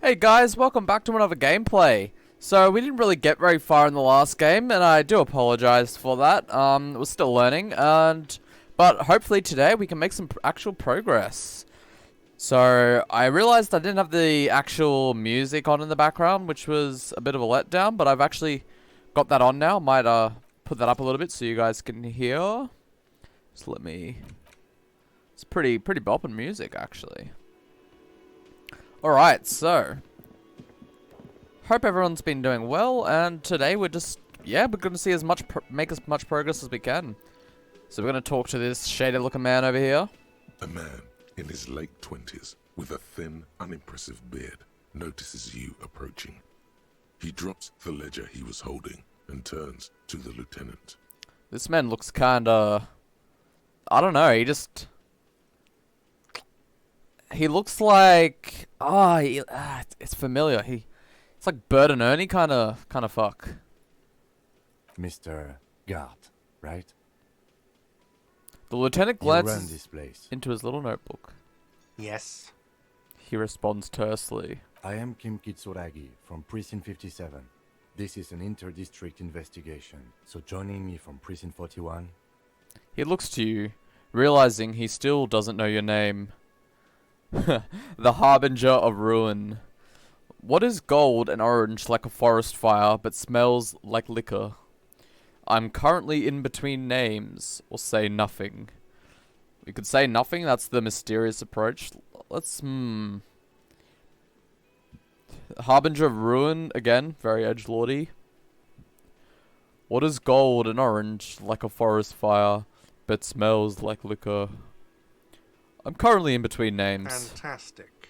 Hey guys, welcome back to another gameplay. So we didn't really get very far in the last game, and I do apologize for that. We're still learning, but hopefully today we can make some actual progress. So I realized I didn't have the actual music on in the background, which was a bit of a letdown, but I've actually got that on now. Might put that up a little bit so you guys can hear. Just let me. It's pretty bopping music actually. Alright, so hope everyone's been doing well, and today we're we're gonna see make as much progress as we can. So we're gonna talk to this shady looking man over here. A man in his late 20s with a thin, unimpressive beard notices you approaching. He drops the ledger he was holding and turns to the lieutenant. This man looks kinda, I don't know, he looks like, it's familiar. It's like Bert and Ernie kind of fuck. Mr. Gart, right? The lieutenant You run glances this place. into his little notebook. Yes. He responds tersely. I am Kim Kitsuragi from Precinct 57. This is an inter-district investigation, so joining me from Precinct 41. He looks to you, realizing he still doesn't know your name. The Harbinger of Ruin. What is gold and orange like a forest fire, but smells like liquor? I'm currently in between names, or say nothing. We could say nothing, that's the mysterious approach. Let's, Harbinger of Ruin, again, very edgelordy. What is gold and orange like a forest fire, but smells like liquor? I'm currently in between names. Fantastic.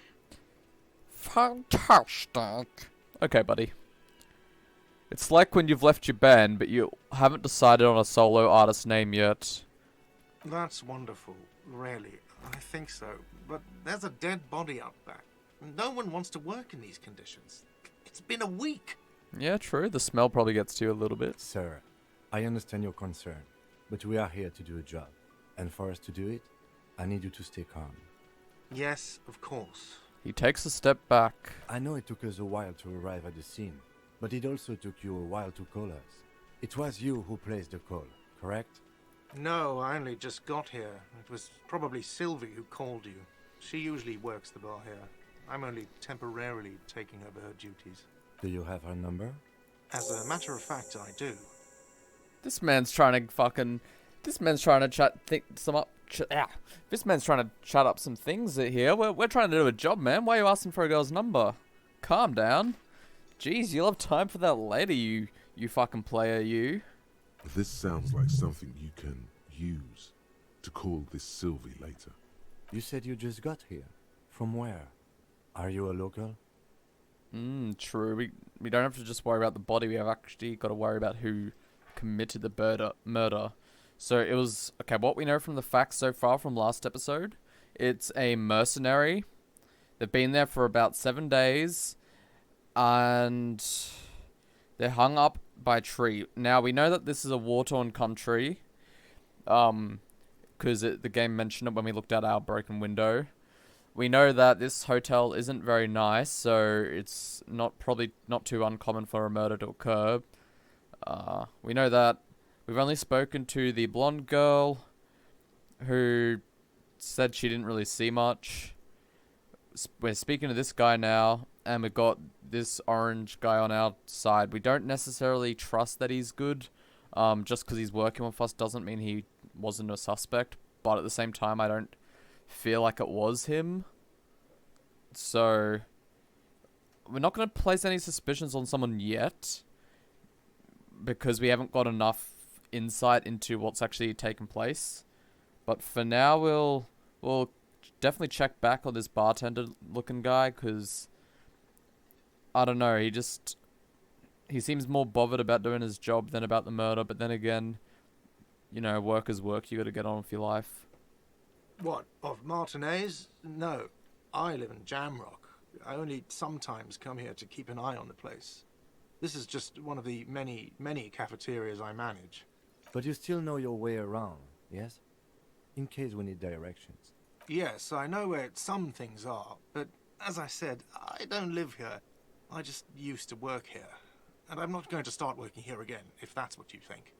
Fantastic. Okay, buddy. It's like when you've left your band, but you haven't decided on a solo artist name yet. That's wonderful, really. I think so. But there's a dead body out back. No one wants to work in these conditions. It's been a week. Yeah, true. The smell probably gets to you a little bit. Sir, I understand your concern, but we are here to do a job. And for us to do it, I need you to stay calm. Yes, of course. He takes a step back. I know it took us a while to arrive at the scene, but it also took you a while to call us. It was you who placed the call, correct? No, I only just got here. It was probably Sylvie who called you. She usually works the bar here. I'm only temporarily taking over her duties. Do you have her number? As a matter of fact, I do. This man's trying to This man's trying to chat up some things here. We're trying to do a job, man. Why are you asking for a girl's number? Calm down. Jeez, you'll have time for that later, you fucking player, you. This sounds like something you can use to call this Sylvie later. You said you just got here. From where? Are you a local? True. We don't have to just worry about the body. We have actually got to worry about who committed the murder. So it was... Okay, what we know from the facts so far from last episode, it's a mercenary. They've been there for about 7 days, and they're hung up by a tree. Now, we know that this is a war-torn country, because the game mentioned it when we looked at our broken window. We know that this hotel isn't very nice, so it's probably not too uncommon for a murder to occur. We know that we've only spoken to the blonde girl, who said she didn't really see much. We're speaking to this guy now, and we've got this orange guy on our side. We don't necessarily trust that he's good. Just because he's working with us doesn't mean he wasn't a suspect. But at the same time, I don't feel like it was him. So we're not going to place any suspicions on someone yet, because we haven't got enough insight into what's actually taken place. But for now, we'll definitely check back on this bartender looking guy, because I don't know, he seems more bothered about doing his job than about the murder. But then again, you know, work is work. You got to get on with your life. What, of Martinez? No. I live in Jamrock. I only sometimes come here to keep an eye on the place. This is just one of the many, many cafeterias I manage. But you still know your way around, yes? In case we need directions. Yes, I know where some things are, but As I said, I don't live here. I just used to work here. And I'm not going to start working here again, if that's what you think.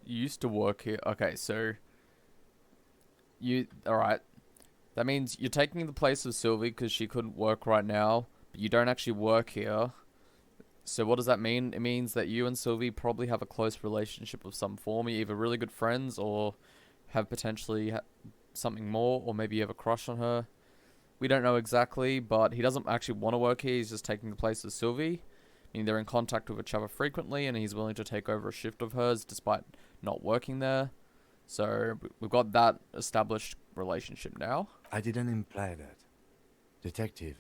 You used to work here. Okay, so alright. That means you're taking the place of Sylvie because she couldn't work right now, but you don't actually work here. So what does that mean? It means that you and Sylvie probably have a close relationship of some form. You're either really good friends or have potentially something more, or maybe you have a crush on her. We don't know exactly, but he doesn't actually want to work here. He's just taking the place of Sylvie. I mean, they're in contact with each other frequently, and he's willing to take over a shift of hers despite not working there. So we've got that established relationship now. I didn't imply that. Detective,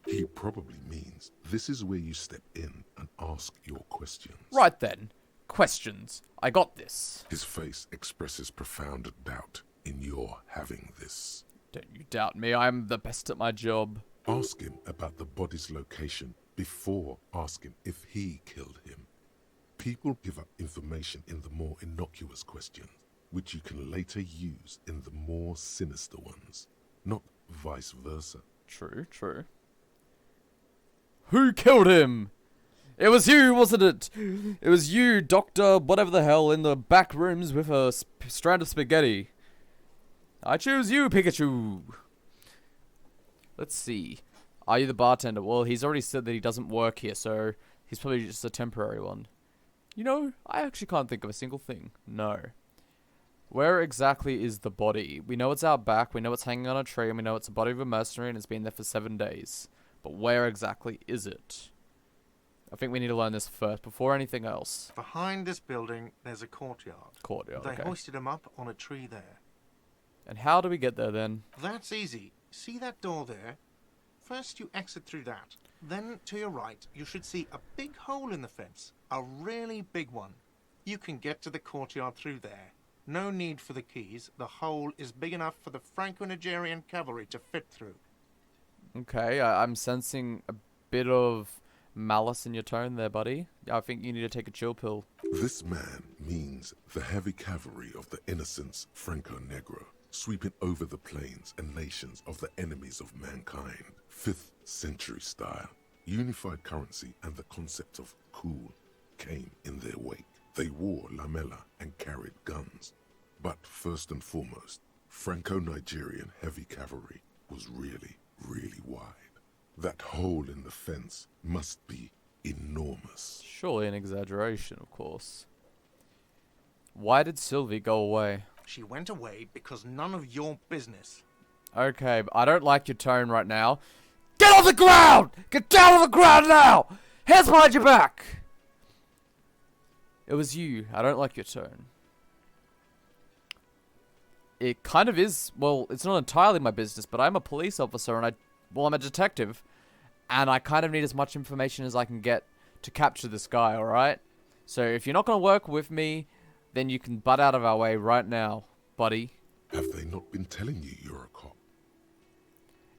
He probably means this is where you step in and ask your questions. Right then. Questions. I got this. His face expresses profound doubt in your having this. Don't you doubt me. I'm the best at my job. Ask him about the body's location before asking if he killed him. People give up information in the more innocuous questions, which you can later use in the more sinister ones, not vice versa. True, true. Who killed him? It was you, wasn't it? It was you, Doctor whatever the hell, in the back rooms with a strand of spaghetti. I choose you, Pikachu. Let's see. Are you the bartender? Well, he's already said that he doesn't work here, so he's probably just a temporary one. You know, I actually can't think of a single thing. No. Where exactly is the body? We know it's out back, we know it's hanging on a tree, and we know it's the body of a mercenary and it's been there for 7 days. But where exactly is it? I think we need to learn this first, before anything else. Behind this building, there's a courtyard. Courtyard, They okay. hoisted him up on a tree there. And how do we get there then? That's easy. See that door there? First you exit through that. Then to your right, you should see a big hole in the fence. A really big one. You can get to the courtyard through there. No need for the keys. The hole is big enough for the Franco-Nigerian cavalry to fit through. Okay, I'm sensing a bit of malice in your tone there, buddy. I think you need to take a chill pill. This man means the heavy cavalry of the innocents Franco-Negro, sweeping over the plains and nations of the enemies of mankind. 5th century style, unified currency and the concept of cool came in their wake. They wore lamella and carried guns. But first and foremost, Franco-Nigerian heavy cavalry was really, really wide. That hole in the fence must be enormous. Surely an exaggeration, of course. Why did Sylvie go away? She went away because none of your business. Okay, but I don't like your tone right now. Get off the ground! Get down on the ground now! Hands behind your back! It was you. I don't like your tone. It kind of is, well, it's not entirely my business, but I'm a police officer and I'm a detective. And I kind of need as much information as I can get to capture this guy, alright? So if you're not going to work with me, then you can butt out of our way right now, buddy. Have they not been telling you you're a cop?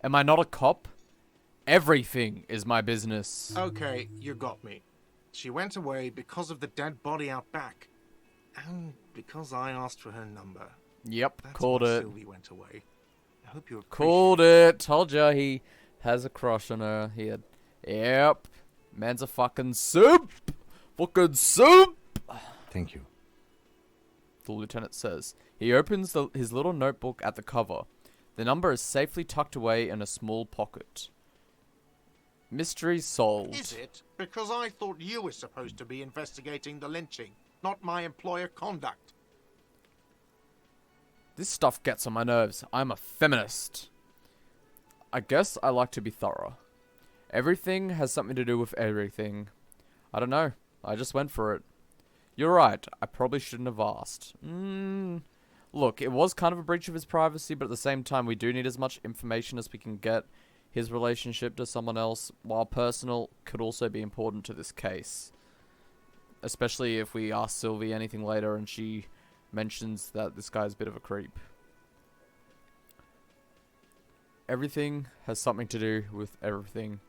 Am I not a cop? Everything is my business. Okay, you got me. She went away because of the dead body out back. And because I asked for her number. Yep, That's called why it. Sylvie went away. I hope you appreciate Called it. Told ya he has a crush on her. He had. Yep. Man's a fucking soup. Fucking soup. thank you. The lieutenant says. He opens his little notebook at the cover. The number is safely tucked away in a small pocket. Mystery solved. Is it? Because I thought you were supposed to be investigating the lynching, not my employer conduct. This stuff gets on my nerves. I'm a feminist. I guess I like to be thorough. Everything has something to do with everything. I don't know. I just went for it. You're right. I probably shouldn't have asked. Look, it was kind of a breach of his privacy, but at the same time, we do need as much information as we can get. His relationship to someone else, while personal, could also be important to this case. Especially if we ask Sylvie anything later and she mentions that this guy's a bit of a creep. Everything has something to do with everything.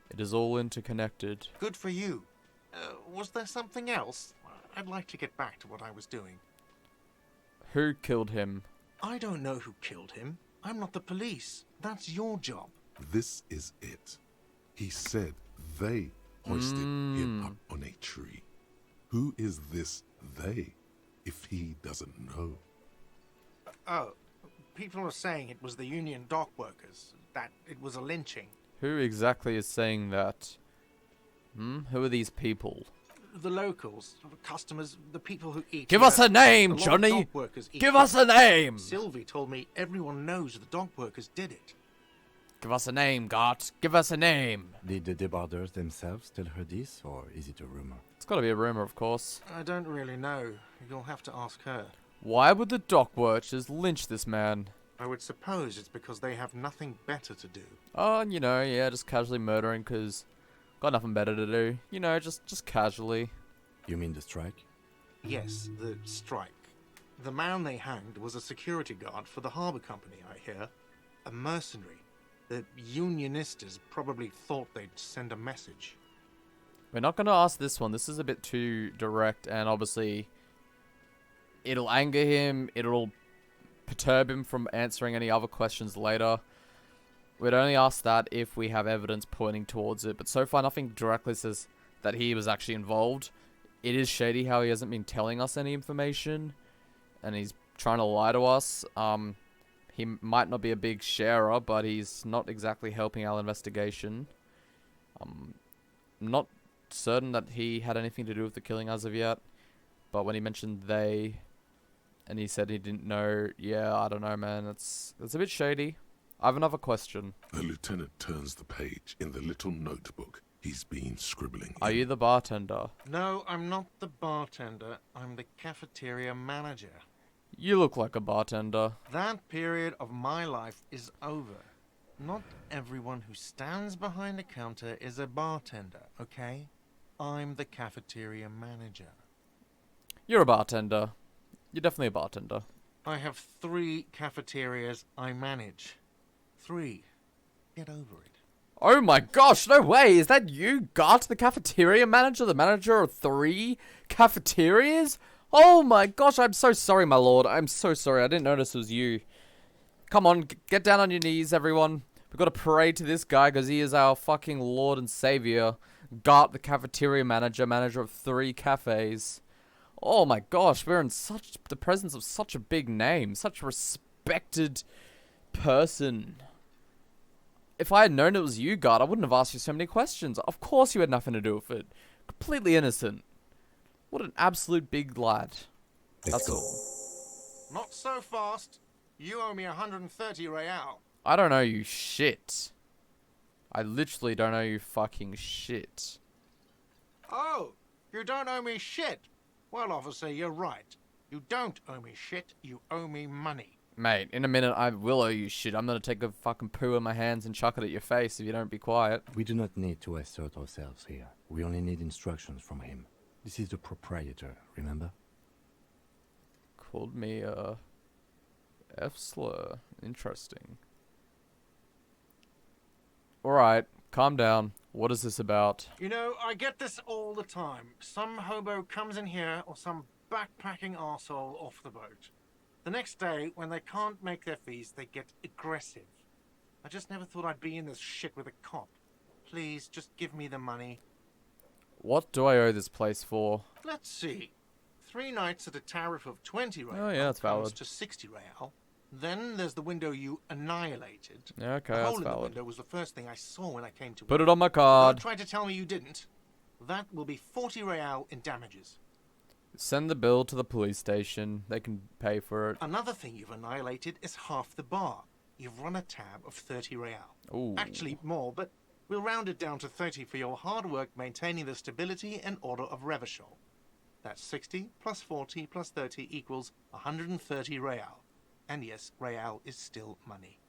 It is all interconnected. Good for you. Was there something else? I'd like to get back to what I was doing. Who killed him? I don't know who killed him. I'm not the police. That's your job. This is it. He said they hoisted him up on a tree. Who is this they, if he doesn't know? Oh, people are saying it was the union dock workers, that it was a lynching. Who exactly is saying that? Who are these people? The locals, the customers, the people who eat. Give us a name, lot of Johnny! dock workers eat Give here. us a name! Sylvie told me everyone knows the dock workers did it. Give us a name, Gart. Give us a name. Did the debarders themselves tell her this, or is it a rumor? It's gotta be a rumor, of course. I don't really know. You'll have to ask her. Why would the dock workers lynch this man? I would suppose it's because they have nothing better to do. Oh, you know, yeah, just casually murdering because got nothing better to do. You know, just casually. You mean the strike? Yes, the strike. The man they hanged was a security guard for the harbour company, I hear. A mercenary. The unionistas probably thought they'd send a message. We're not going to ask this one. This is a bit too direct, and obviously it'll anger him. It'll perturb him from answering any other questions later. We'd only ask that if we have evidence pointing towards it, but so far nothing directly says that he was actually involved. It is shady how he hasn't been telling us any information, and he's trying to lie to us. He might not be a big sharer, but he's not exactly helping our investigation. I'm not certain that he had anything to do with the killing as of yet, but when he mentioned they, and he said he didn't know, yeah, I don't know, man. It's a bit shady. I have another question. The lieutenant turns the page in the little notebook he's been scribbling Are in. you the bartender? No, I'm not the bartender. I'm the cafeteria manager. You look like a bartender. That period of my life is over. Not everyone who stands behind a counter is a bartender, okay? I'm the cafeteria manager. You're a bartender. You're definitely a bartender. I have 3 cafeterias I manage. 3. Get over it. Oh my gosh, no way! Is that you, Gart, the cafeteria manager? The manager of 3 cafeterias? Oh my gosh, I'm so sorry, my lord. I'm so sorry. I didn't notice it was you. Come on, get down on your knees, everyone. We've got to pray to this guy because he is our fucking lord and savior. Gart, the cafeteria manager, manager of 3 cafes. Oh my gosh, we're in the presence of such a big name, such a respected person. If I had known it was you, Gart, I wouldn't have asked you so many questions. Of course you had nothing to do with it. Completely innocent. What an absolute big lad. That's all. Not so fast. You owe me 130 real. I don't know you shit. I literally don't know you fucking shit. Oh, you don't owe me shit. Well, officer, you're right. You don't owe me shit. You owe me money. Mate, in a minute I will owe you shit. I'm gonna take a fucking poo in my hands and chuck it at your face if you don't be quiet. We do not need to assert ourselves here. We only need instructions from him. This is the proprietor, remember? Called me a F-slur. Interesting. Alright, calm down. What is this about? You know, I get this all the time. Some hobo comes in here or some backpacking arsehole off the boat. The next day, when they can't make their fees, they get aggressive. I just never thought I'd be in this shit with a cop. Please, just give me the money. What do I owe this place for? Let's see. 3 nights at a tariff of 20 real. Oh, yeah, that's comes valid. to 60 real. Then there's the window you annihilated. Yeah, okay, the that's hole in the valid. window was the first thing I saw when I came to Put work. it on my Don't card. try to tell me you didn't. That will be 40 real in damages. Send the bill to the police station. They can pay for it. Another thing you've annihilated is half the bar. You've run a tab of 30 real. Ooh. Actually, more, but we'll round it down to 30 for your hard work maintaining the stability and order of Revachol. That's 60 plus 40 plus 30 equals 130 real. And yes, real is still money.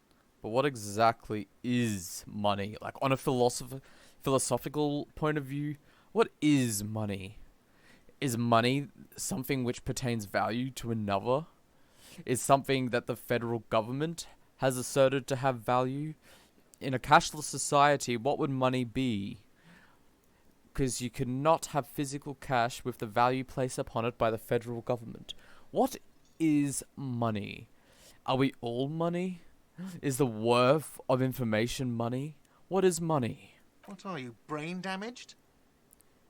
But what exactly is money? Like, on a philosophical point of view, what is money? Is money something which pertains value to another? Is something that the federal government has asserted to have value? In a cashless society, what would money be? Because you cannot have physical cash with the value placed upon it by the federal government. What is money? Are we all money? Is the worth of information money? What is money? What are you, brain damaged?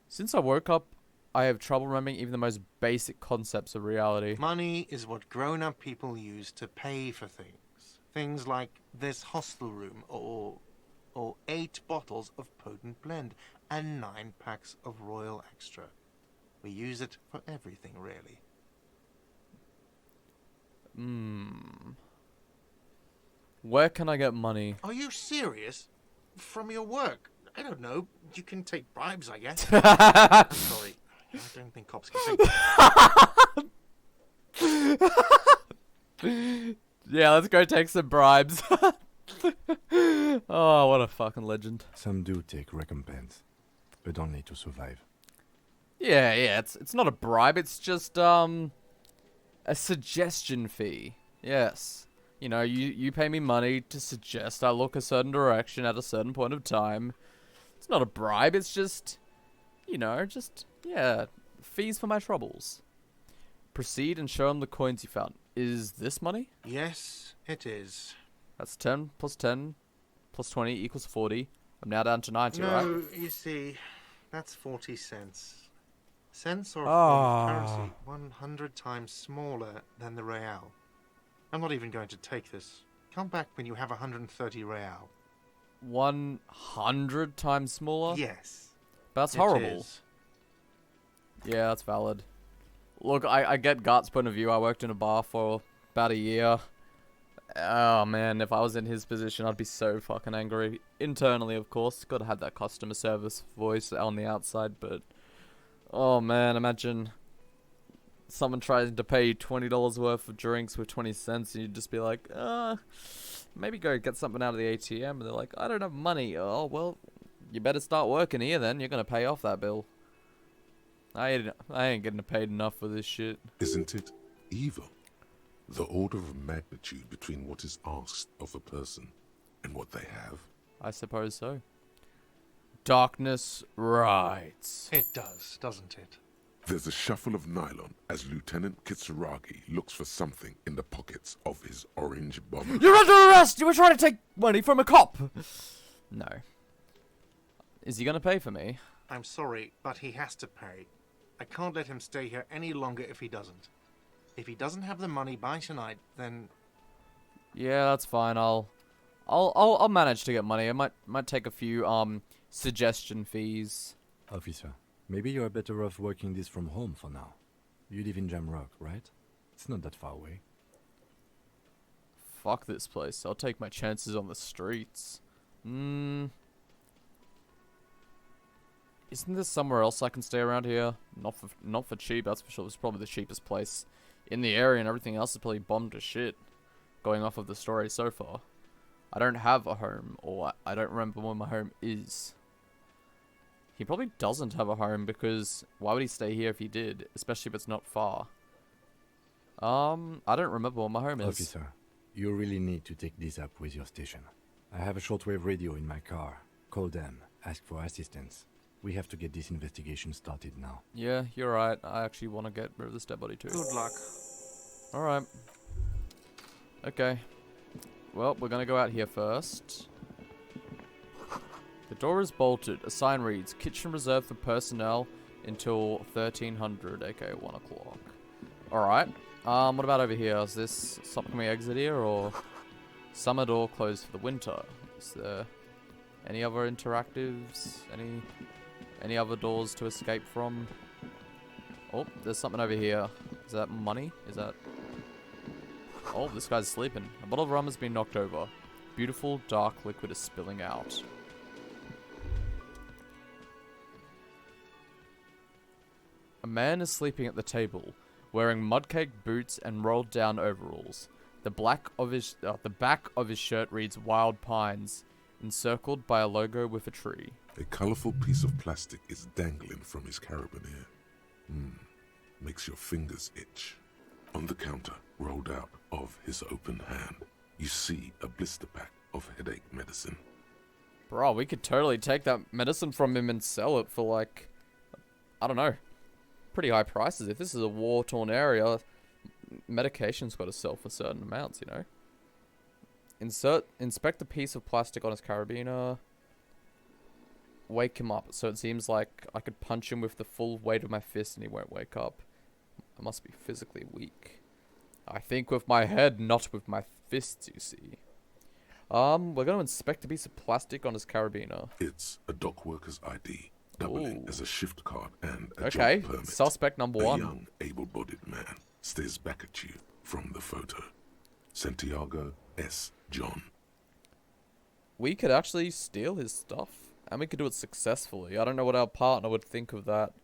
Since I woke up, I have trouble remembering even the most basic concepts of reality. Money is what grown-up people use to pay for things. Things like this hostel room, or 8 bottles of potent blend, and 9 packs of Royal Extra. We use it for everything, really. Where can I get money? Are you serious? From your work? I don't know. You can take bribes, I guess. Sorry. I don't think cops can take... Yeah, let's go take some bribes. Oh, what a fucking legend. Some do take recompense, but only to survive. Yeah, it's not a bribe, it's just a suggestion fee. Yes. You know, you pay me money to suggest I look a certain direction at a certain point of time. It's not a bribe, it's just, you know, yeah, fees for my troubles. Proceed and show him the coins you found. Is this money? Yes, it is. That's 10 plus 10 plus 20 equals 40. I'm now down to 90, right? No, you see, that's 40 cents. Cents are a Ah. form of currency 100 times smaller than the real. I'm not even going to take this. Come back when you have 130 real. 100 times smaller? Yes. That's it horrible. is. Yeah, that's valid. Look, I get Gart's point of view. I worked in a bar for about a year. Oh man, if I was in his position, I'd be so fucking angry. Internally, of course. Gotta have that customer service voice on the outside, but... Oh man, imagine someone tries to pay you $20 worth of drinks with 20 cents and you'd just be like, maybe go get something out of the ATM. And they're like, I don't have money. Oh, well, you better start working here then. You're gonna pay off that bill. I ain't getting paid enough for this shit. Isn't it evil? The order of magnitude between what is asked of a person and what they have. I suppose so. Darkness rides. It does, doesn't it? There's a shuffle of nylon as Lieutenant Kitsuragi looks for something in the pockets of his orange bomber. You're under arrest! You were trying to take money from a cop! No. Is he gonna pay for me? I'm sorry, but he has to pay. I can't let him stay here any longer if he doesn't. If he doesn't have the money by tonight, then... Yeah, that's fine. I'll manage to get money. I might take a few suggestion fees. Officer, maybe you are better off working this from home for now. You live in Jamrock, right? It's not that far away. Fuck this place. I'll take my chances on the streets. Isn't there somewhere else I can stay around here? Not for cheap, that's for sure. It's probably the cheapest place in the area, and everything else is probably bombed to shit. Going off of the story so far. I don't have a home, or I don't remember where my home is. He probably doesn't have a home, because why would he stay here if he did? Especially if it's not far. I don't remember where my home is. Officer, you really need to take this up with your station. I have a shortwave radio in my car. Call them, ask for assistance. We have to get this investigation started now. Yeah, you're right. I actually want to get rid of this dead body too. Good luck. Alright. Okay. Well, we're gonna go out here first. The door is bolted. A sign reads, kitchen reserved for personnel until 1300, aka 1 o'clock. Alright. What about over here? Is this something we exit here, or... Summer door closed for the winter. Is there any other interactives? Any other doors to escape from? Oh, there's something over here. Is that money? Is that... Oh, this guy's sleeping. A bottle of rum has been knocked over. Beautiful, dark liquid is spilling out. A man is sleeping at the table, wearing mudcake boots and rolled down overalls. The back of his shirt reads Wild Pines, encircled by a logo with a tree. A colourful piece of plastic is dangling from his carabiner. Makes your fingers itch. On the counter, rolled out of his open hand, you see a blister pack of headache medicine. Bro, we could totally take that medicine from him and sell it for like, I don't know, pretty high prices. If this is a war-torn area, medication's got to sell for certain amounts, you know. Inspect the piece of plastic on his carabiner. Wake him up. So it seems like I could punch him with the full weight of my fist and he won't wake up. I must be physically weak. I think with my head, not with my fists, you see. We're gonna inspect a piece of plastic on his carabiner. It's a dock worker's ID, doubling Ooh. as a shift card and a Okay, job permit. suspect number A one. young, able-bodied man stares back at you from the photo. Santiago S. John. We could actually steal his stuff. And we could do it successfully. I don't know what our partner would think of that.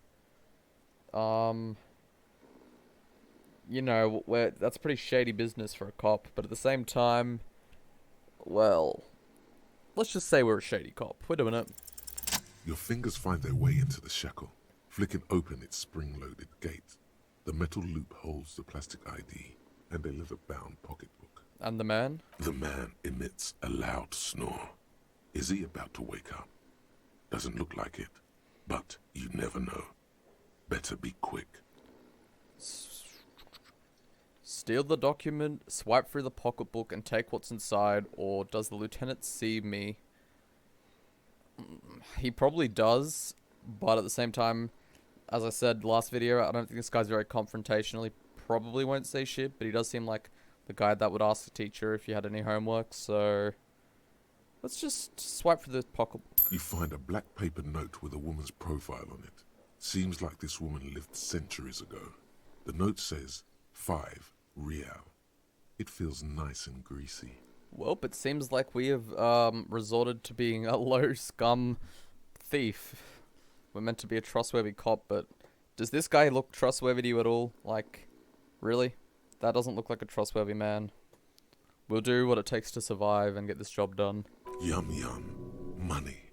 You know, that's pretty shady business for a cop. But at the same time, well, let's just say we're a shady cop. We're doing it. Your fingers find their way into the shackle, flicking open its spring-loaded gate. The metal loop holds the plastic ID and a leather-bound pocketbook. And the man? The man emits a loud snore. Is he about to wake up? Doesn't look like it, but you never know. Better be quick. Steal the document, swipe through the pocketbook, and take what's inside, or does the lieutenant see me? He probably does, but at the same time, as I said last video, I don't think this guy's very confrontational. He probably won't say shit, but he does seem like the guy that would ask the teacher if you had any homework, so let's just swipe through the pocketbook. You find a black paper note with a woman's profile on it. Seems like this woman lived centuries ago. The note says 5 real. It feels nice and greasy. Well, it seems like we have resorted to being a low scum thief. We're meant to be a trustworthy cop, but does this guy look trustworthy to you at all? Like, really? That doesn't look like a trustworthy man. We'll do what it takes to survive and get this job done. Yum yum. Money.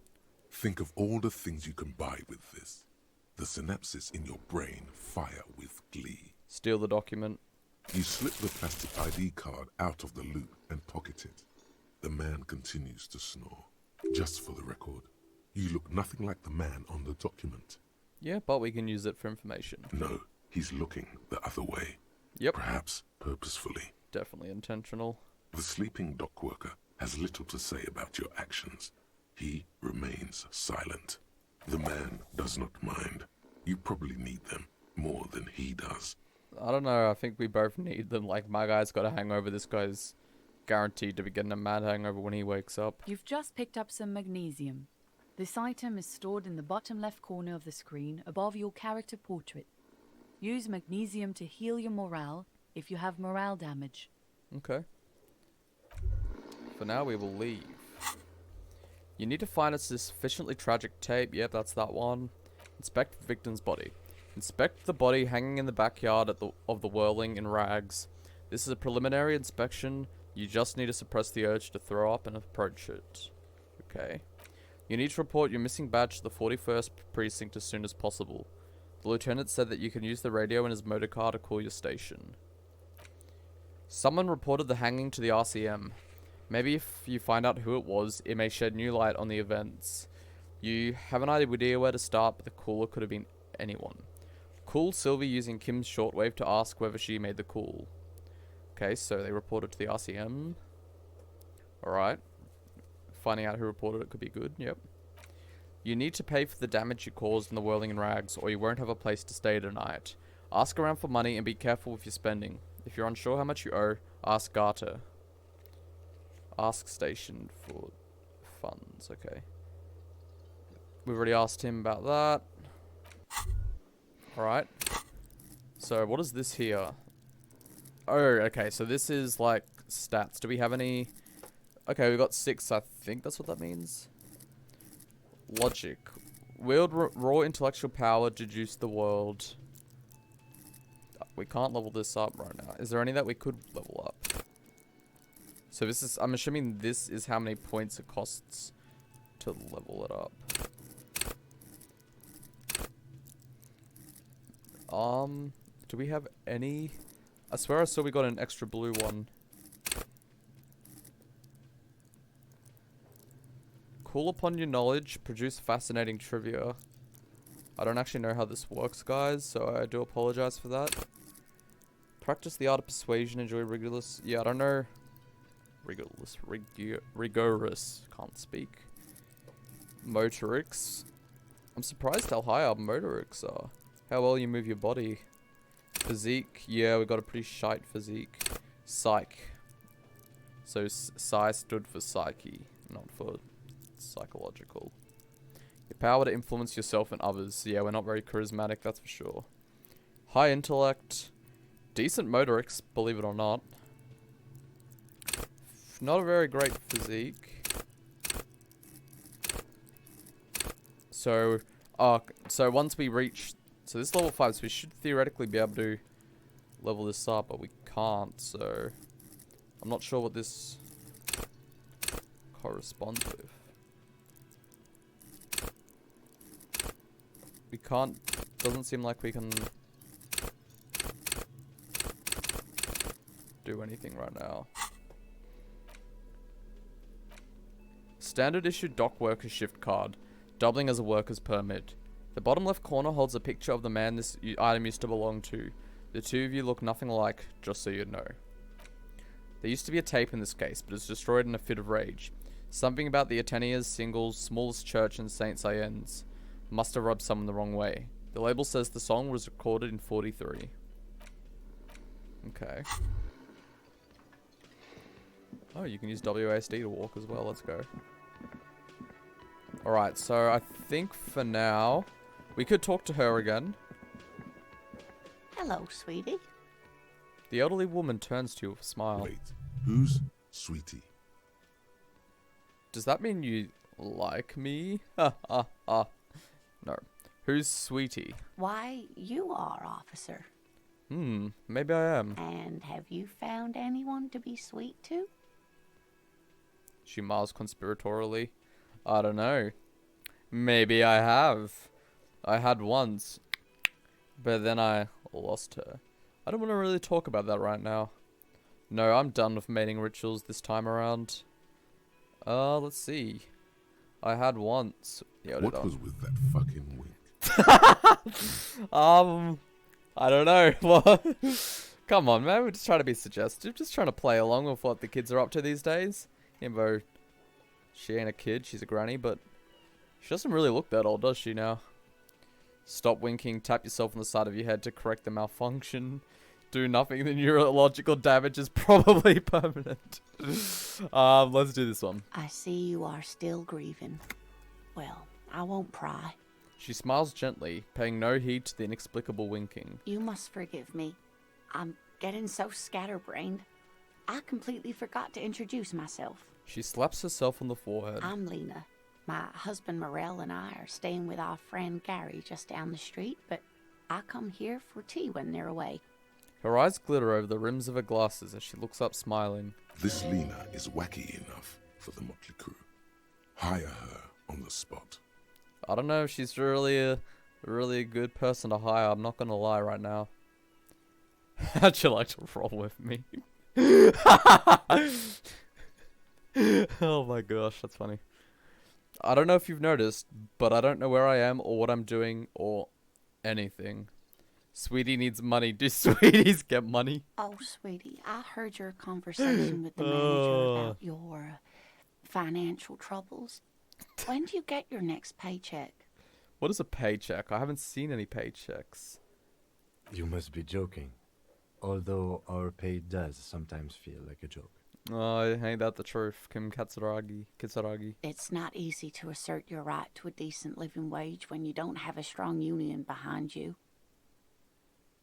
Think of all the things you can buy with this. The synapses in your brain fire with glee. Steal the document. You slip the plastic ID card out of the loop and pocket it. The man continues to snore. Just for the record, you look nothing like the man on the document. Yeah, but we can use it for information. No, he's looking the other way. Yep. Perhaps purposefully. Definitely intentional. The sleeping dock worker has little to say about your actions. He remains silent. The man does not mind. You probably need them more than he does. I don't know, I think we both need them. Like, my guy's got a hangover, this guy's guaranteed to be getting a mad hangover when he wakes up. You've just picked up some magnesium. This item is stored in the bottom left corner of the screen above your character portrait. Use magnesium to heal your morale if you have morale damage. Okay. For now, we will leave. You need to find a sufficiently tragic tape. Yep, that's that one. Inspect the victim's body. Inspect the body hanging in the backyard of the whirling in rags. This is a preliminary inspection. You just need to suppress the urge to throw up and approach it. Okay. You need to report your missing badge to the 41st precinct as soon as possible. The lieutenant said that you can use the radio in his motor car to call your station. Someone reported the hanging to the RCM. Maybe if you find out who it was, it may shed new light on the events. You have an idea where to start, but the caller could have been anyone. Call Sylvie using Kim's shortwave to ask whether she made the call. Okay, so they reported to the RCM. Alright. Finding out who reported it could be good, yep. You need to pay for the damage you caused in the whirling in rags, or you won't have a place to stay tonight. Ask around for money and be careful with your spending. If you're unsure how much you owe, ask Garter. Ask station for funds, okay. We've already asked him about that. Alright. So, what is this here? Oh, okay, so this is like stats. Do we have any? Okay, we got 6, I think that's what that means. Logic. Wield raw intellectual power, deduce the world. We can't level this up right now. Is there any that we could level up? So this is, I'm assuming this is how many points it costs to level it up. Do we have any? I swear I saw we got an extra blue one. Call upon your knowledge, produce fascinating trivia. I don't actually know how this works, guys, so I do apologize for that. Practice the art of persuasion, enjoy rigorous. Yeah, I don't know rigorous, can't speak. Motorics. I'm surprised how high our motorics are. How well you move your body. Physique, yeah, we got a pretty shite physique. Psych. So Psi stood for psyche, not for psychological. Your power to influence yourself and others. Yeah, we're not very charismatic, that's for sure. High intellect. Decent motorics, believe it or not. Not a very great physique. So once we reach... So this is level 5, so we should theoretically be able to level this up, but we can't, so... I'm not sure what this corresponds with. We can't... Doesn't seem like we can... do anything right now. Standard issue dock worker shift card. Doubling as a worker's permit. The bottom left corner holds a picture of the man this item used to belong to. The two of you look nothing alike, just so you know. There used to be a tape in this case, but it's destroyed in a fit of rage. Something about the Atenias, Singles, smallest church in St. Siennes must have rubbed someone the wrong way. The label says the song was recorded in 43. Okay. Oh, you can use WASD to walk as well. Let's go. Alright, so I think for now, we could talk to her again. Hello, sweetie. The elderly woman turns to you with a smile. Wait, who's Sweetie? Does that mean you like me? Ha ha ha. No. Who's Sweetie? Why, you are, officer. Maybe I am. And have you found anyone to be sweet to? She miles conspiratorially. I don't know. Maybe I have. I had once. But then I lost her. I don't want to really talk about that right now. No, I'm done with mating rituals this time around. Let's see. I had once. Yeah, What was with that fucking wink? I don't know. What? Come on, man. We're just trying to be suggestive. Just trying to play along with what the kids are up to these days. Even though she ain't a kid, she's a granny, but she doesn't really look that old, does she now? Stop winking, tap yourself on the side of your head to correct the malfunction. Do nothing, the neurological damage is probably permanent. Let's do this one. I see you are still grieving. Well, I won't pry. She smiles gently, paying no heed to the inexplicable winking. You must forgive me. I'm getting so scatterbrained. I completely forgot to introduce myself. She slaps herself on the forehead. I'm Lena. My husband Morel and I are staying with our friend Gary just down the street, but I come here for tea when they're away. Her eyes glitter over the rims of her glasses as she looks up smiling. This Lena is wacky enough for the motley crew. Hire her on the spot. I don't know if she's really a good person to hire. I'm not gonna lie right now. How'd you like to roll with me? Oh my gosh, that's funny. I don't know if you've noticed, but I don't know where I am or what I'm doing or anything. Sweetie needs money. Do sweeties get money? Oh, sweetie, I heard your conversation with the manager about your financial troubles. When do you get your next paycheck? What is a paycheck? I haven't seen any paychecks. You must be joking. Although our pay does sometimes feel like a joke. Oh, ain't that the truth, Kim Katsuragi? It's not easy to assert your right to a decent living wage when you don't have a strong union behind you.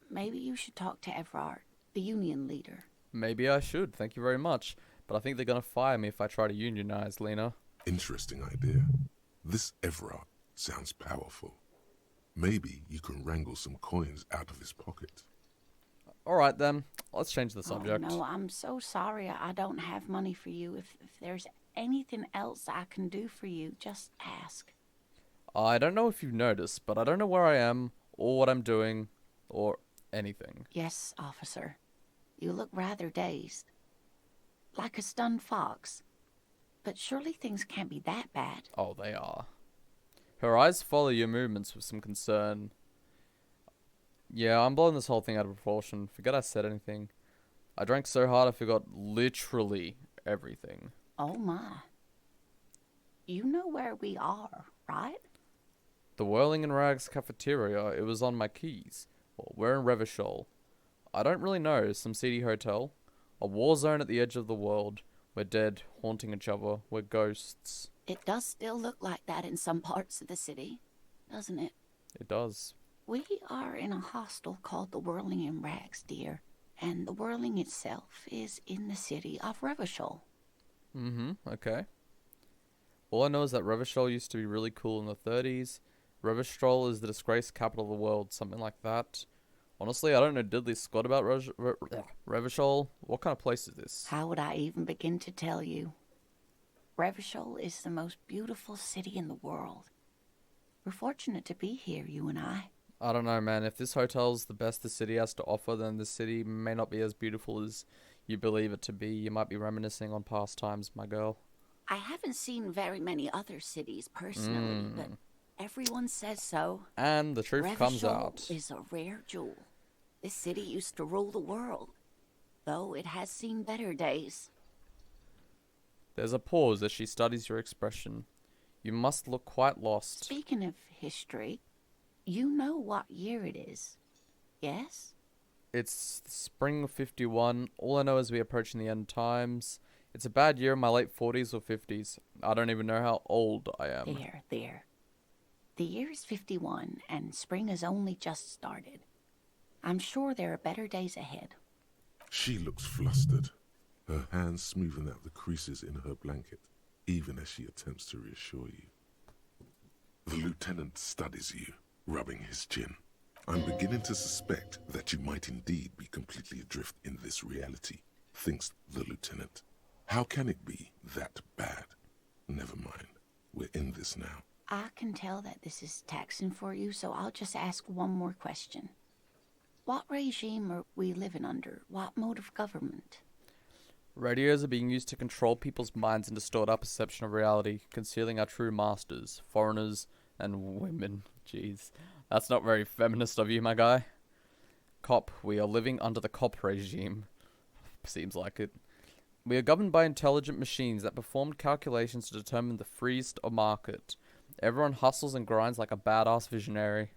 Maybe you should talk to Everard, the union leader. Maybe I should, thank you very much. But I think they're gonna fire me if I try to unionize, Lena. Interesting idea. This Everard sounds powerful. Maybe you can wrangle some coins out of his pocket. Alright then, let's change the subject. Oh, no, I'm so sorry I don't have money for you. If there's anything else I can do for you, just ask. I don't know if you've noticed, but I don't know where I am, or what I'm doing, or anything. Yes, officer. You look rather dazed. Like a stunned fox. But surely things can't be that bad. Oh, they are. Her eyes follow your movements with some concern. Yeah, I'm blowing this whole thing out of proportion. Forget I said anything. I drank so hard I forgot literally everything. Oh my. You know where we are, right? The Whirling in Rags cafeteria, it was on my keys. Well, we're in Revachol. I don't really know, some seedy hotel. A war zone at the edge of the world. We're dead, haunting each other. We're ghosts. It does still look like that in some parts of the city, doesn't it? It does. We are in a hostel called the Whirling in Rags, dear. And the Whirling itself is in the city of Revachol. Okay. All I know is that Revachol used to be really cool in the 30s. Revachol is the disgraced capital of the world, something like that. Honestly, I don't know diddly squat about Revachol. What kind of place is this? How would I even begin to tell you? Revachol is the most beautiful city in the world. We're fortunate to be here, you and I. I don't know, man. If this hotel's the best the city has to offer, then the city may not be as beautiful as you believe it to be. You might be reminiscing on past times, my girl. I haven't seen very many other cities personally, but everyone says so. And the truth comes out. Revachol is a rare jewel. This city used to rule the world, though it has seen better days. There's a pause as she studies your expression. You must look quite lost. Speaking of history, you know what year it is, yes? It's spring of 51. All I know is we're approaching the end times. It's a bad year in my late 40s or 50s. I don't even know how old I am. There. The year is 51, and spring has only just started. I'm sure there are better days ahead. She looks flustered, her hands smoothing out the creases in her blanket, even as she attempts to reassure you. The lieutenant studies you, rubbing his chin. I'm beginning to suspect that you might indeed be completely adrift in this reality, thinks the lieutenant. How can it be that bad? Never mind. We're in this now. I can tell that this is taxing for you, so I'll just ask one more question. What regime are we living under? What mode of government? Radios are being used to control people's minds and distort our perception of reality, concealing our true masters, foreigners, and women. Jeez, that's not very feminist of you, my guy. Cop, we are living under the cop regime. Seems like it. We are governed by intelligent machines that perform calculations to determine the freest of market. Everyone hustles and grinds like a badass visionary.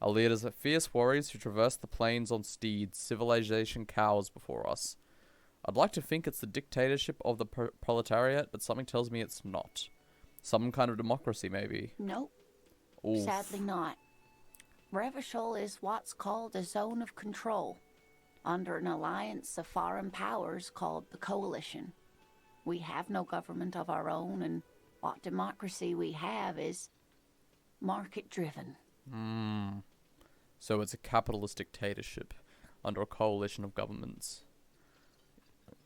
Our leaders are fierce warriors who traverse the plains on steeds. Civilization cowers before us. I'd like to think it's the dictatorship of the proletariat, but something tells me it's not. Some kind of democracy, maybe. Nope. Oof. Sadly not. Revachol is what's called a zone of control, under an alliance of foreign powers called the Coalition. We have no government of our own, and what democracy we have is market-driven. So it's a capitalist dictatorship under a coalition of governments.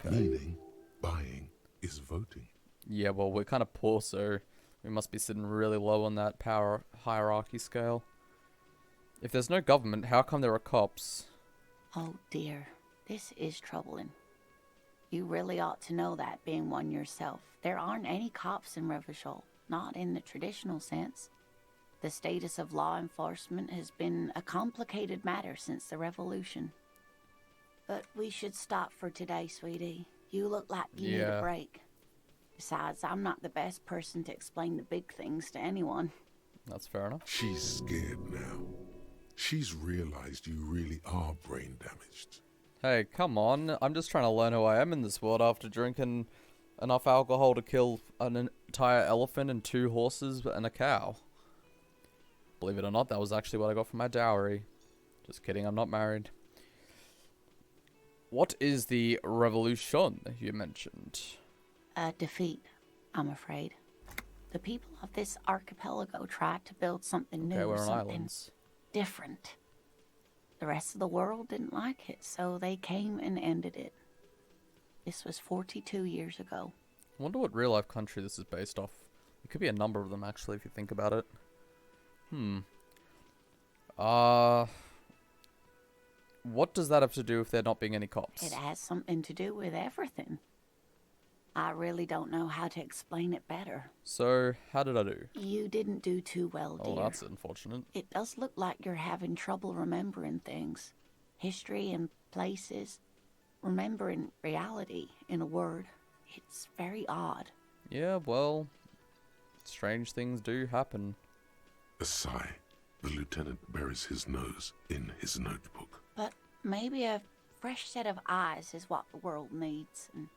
Okay. Meaning, buying is voting. Yeah, well, we're kind of poor, so we must be sitting really low on that power hierarchy scale. If there's no government, how come there are cops? Oh dear, this is troubling. You really ought to know that, being one yourself. There aren't any cops in Revachol, not in the traditional sense. The status of law enforcement has been a complicated matter since the revolution. But we should stop for today, sweetie. You look like you need a break. Besides, I'm not the best person to explain the big things to anyone. That's fair enough. She's scared now. She's realized you really are brain damaged. Hey, come on. I'm just trying to learn who I am in this world after drinking enough alcohol to kill an entire elephant and 2 horses and a cow. Believe it or not, that was actually what I got for my dowry. Just kidding, I'm not married. What is the revolution you mentioned? A defeat, I'm afraid. The people of this archipelago tried to build something new, Okay, we're on something islands. different. The rest of the world didn't like it, so they came and ended it. This was 42 years ago. I wonder what real-life country this is based off. It could be a number of them, actually, if you think about it. What does that have to do with there not being any cops? It has something to do with everything. I really don't know how to explain it better. So, how did I do? You didn't do too well, dear. Oh, that's unfortunate. It does look like you're having trouble remembering things. History and places. Remembering reality, in a word. It's very odd. Yeah, well, strange things do happen. A sigh. The lieutenant buries his nose in his notebook. But maybe a fresh set of eyes is what the world needs. And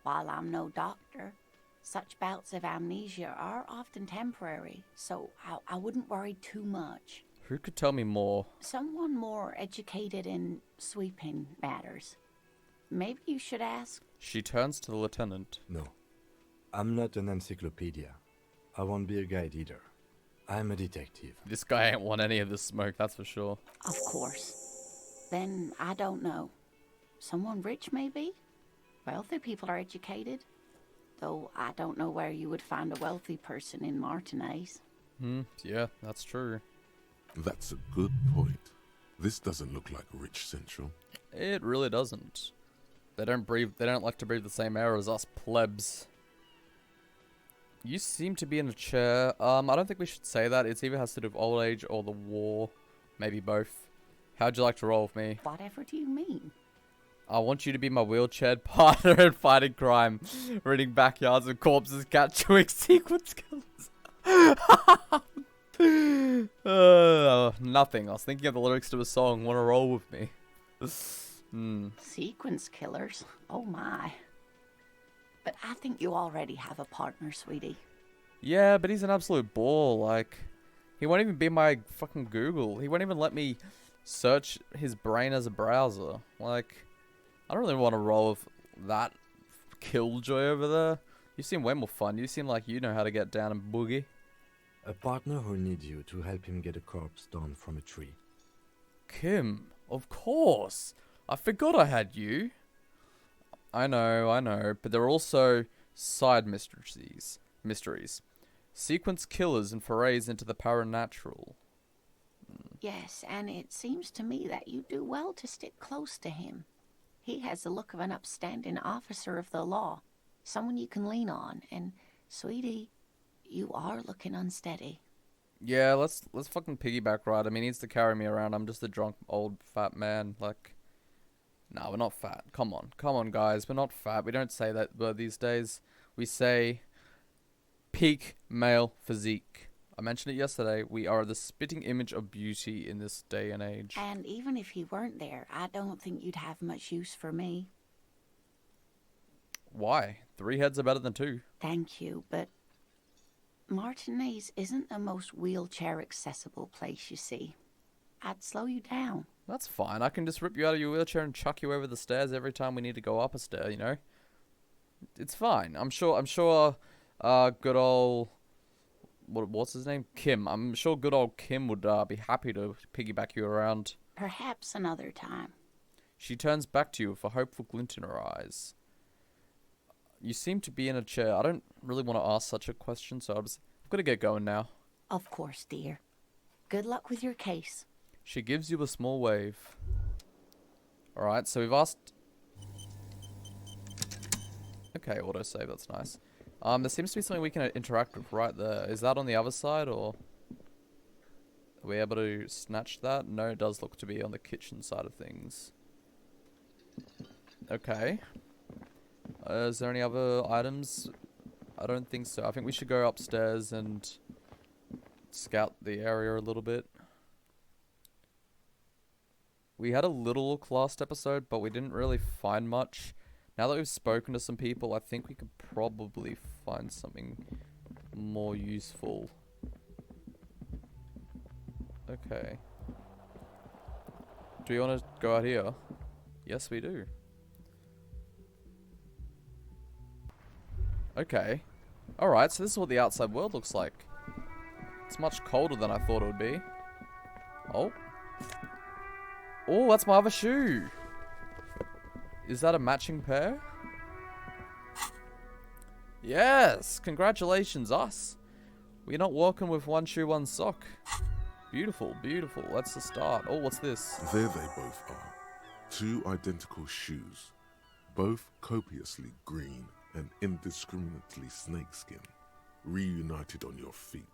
while I'm no doctor, such bouts of amnesia are often temporary, so I wouldn't worry too much. Who could tell me more? Someone more educated in sweeping matters. Maybe you should ask. She turns to the lieutenant. No. I'm not an encyclopedia. I won't be a guide either. I'm a detective. This guy ain't want any of this smoke, that's for sure. Of course. Then I don't know. Someone rich, maybe? Wealthy people are educated. Though I don't know where you would find a wealthy person in Martinez. Yeah, that's true. That's a good point. This doesn't look like Rich Central. It really doesn't. They don't like to breathe the same air as us plebs. You seem to be in a chair. I don't think we should say that. It either has to do with old age or the war. Maybe both. How'd you like to roll with me? Whatever do you mean? I want you to be my wheelchaired partner in fighting crime, reading backyards of corpses, cat chewing sequence killers. Nothing. I was thinking of the lyrics to a song. Want to roll with me? Sequence killers? Oh my. But I think you already have a partner, sweetie. Yeah, but he's an absolute bore. Like, he won't even be my fucking Google. He won't even let me search his brain as a browser. Like, I don't really want to roll with that killjoy over there. You seem way more fun. You seem like you know how to get down and boogie. A partner who needs you to help him get a corpse down from a tree. Kim, of course. I forgot I had you. I know, but there are also side mysteries. Sequence killers and forays into the paranatural. Yes, and it seems to me that you do well to stick close to him. He has the look of an upstanding officer of the law, someone you can lean on, and, sweetie, you are looking unsteady. Yeah, let's fucking piggyback ride. I mean, he needs to carry me around. I'm just a drunk old fat man. Like, nah, we're not fat. Come on, guys. We're not fat. We don't say that word these days. We say peak male physique. I mentioned it yesterday. We are the spitting image of beauty in this day and age. And even if he weren't there, I don't think you'd have much use for me. Why? 3 heads are better than 2. Thank you, but Martinez isn't the most wheelchair-accessible place, you see. I'd slow you down. That's fine. I can just rip you out of your wheelchair and chuck you over the stairs every time we need to go up a stair, you know? It's fine. I'm sure, good old... What's his name? Kim. I'm sure good old Kim would be happy to piggyback you around. Perhaps another time. She turns back to you with a hopeful glint in her eyes. You seem to be in a chair. I don't really want to ask such a question, so I've got to get going now. Of course, dear. Good luck with your case. She gives you a small wave. Alright, so we've asked... Okay, autosave, that's nice. There seems to be something we can interact with right there. Is that on the other side, or... Are we able to snatch that? No, it does look to be on the kitchen side of things. Okay. Is there any other items? I don't think so. I think we should go upstairs and scout the area a little bit. We had a little look last episode, but we didn't really find much. Now that we've spoken to some people, I think we could probably find something more useful. Okay. Do you want to go out here? Yes, we do. Okay. Alright, so this is what the outside world looks like. It's much colder than I thought it would be. Oh. Oh, that's my other shoe. Is that a matching pair? Yes! Congratulations, us. We're not walking with one shoe, one sock. Beautiful, beautiful. That's the start. Oh, what's this? There they both are. 2 identical shoes. Both copiously green and indiscriminately snakeskin. Reunited on your feet.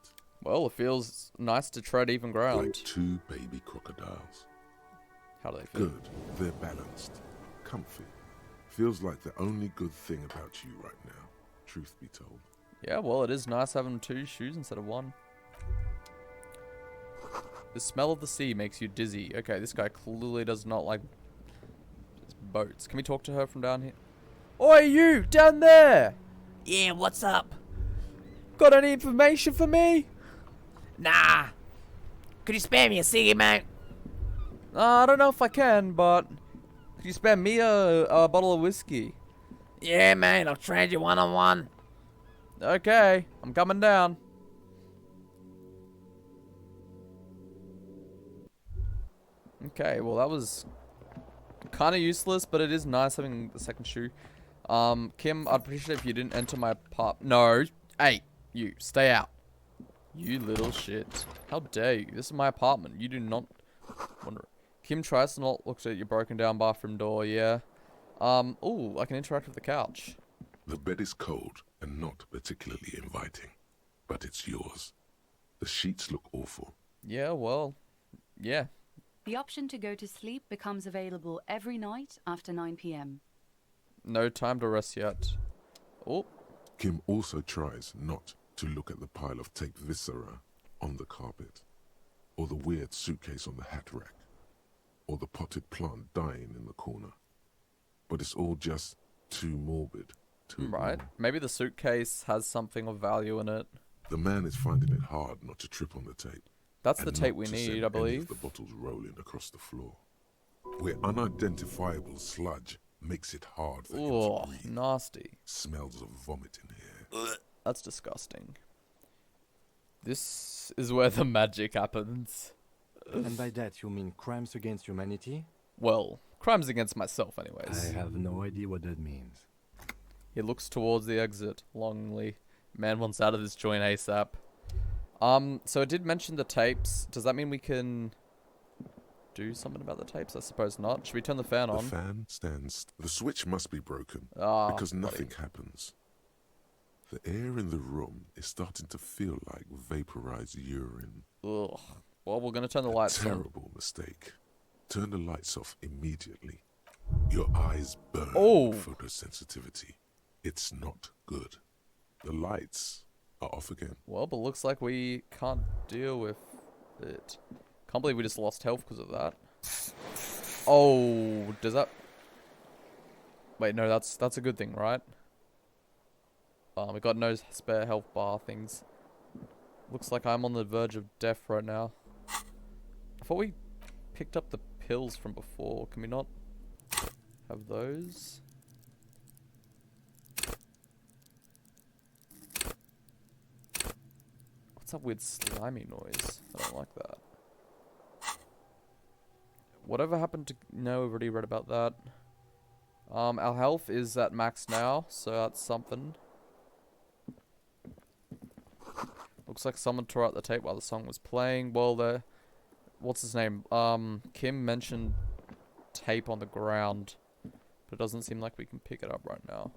Well, it feels nice to tread even ground. Like 2 baby crocodiles. How do they feel? Good. They're balanced. Comfy. Feels like the only good thing about you right now, truth be told. Yeah, well, it is nice having 2 shoes instead of 1. The smell of the sea makes you dizzy. Okay, this guy clearly does not like boats. Can we talk to her from down here? Oi, you! Down there! Yeah, what's up? Got any information for me? Nah. Could you spare me a ciggy, mate? I don't know if I can, but could you spare me a bottle of whiskey? Yeah, mate, I'll trade you one-on-one. Okay, I'm coming down. Okay, well that was kind of useless, but it is nice having the second shoe. Kim, I'd appreciate if you didn't enter my apartment. No, hey, you, stay out. You little shit. How dare you? This is my apartment. You do not want to... Kim tries to not look at your broken down bathroom door, yeah. Ooh, I can interact with the couch. The bed is cold and not particularly inviting, but it's yours. The sheets look awful. Yeah, well, yeah. The option to go to sleep becomes available every night after 9 p.m. No time to rest yet. Oh, Kim also tries not to look at the pile of taped viscera on the carpet, or the weird suitcase on the hat rack, or the potted plant dying in the corner. But it's all just too morbid to right. ignore. Maybe the suitcase has something of value in it. The man is finding it hard not to trip on the tape. That's the and tape not we to need, send I any of believe. the bottles rolling across the floor, where unidentifiable sludge makes it hard for him Oh, to breathe. nasty. Smells of vomit in here. That's disgusting. This is where the magic happens. And by that you mean crimes against humanity? Well, crimes against myself anyways. I have no idea what that means. He looks towards the exit longingly. Man wants out of this joint ASAP. So it did mention the tapes. Does that mean we can do something about the tapes? I suppose not. Should we turn the fan The on? fan stands. The switch must be broken Ah, because bloody- nothing happens. The air in the room is starting to feel like vaporized urine. Ugh. Well, we're gonna turn the lights on. Terrible mistake. Turn the lights off immediately. Your eyes burn Oh. photosensitivity. It's not good. The lights are off again. Well, but looks like we can't deal with it. Can't believe we just lost health because of that. Oh, does that... Wait, no, that's a good thing, right? We got no spare health bar things. Looks like I'm on the verge of death right now. I thought we picked up the pills from before. Can we not have those? What's that weird slimy noise? I don't like that. Whatever happened to... No, we've already read about that. Our health is at max now, so that's something. Looks like someone tore out the tape while the song was playing. Well, the... What's his name? Kim mentioned tape on the ground. But it doesn't seem like we can pick it up right now.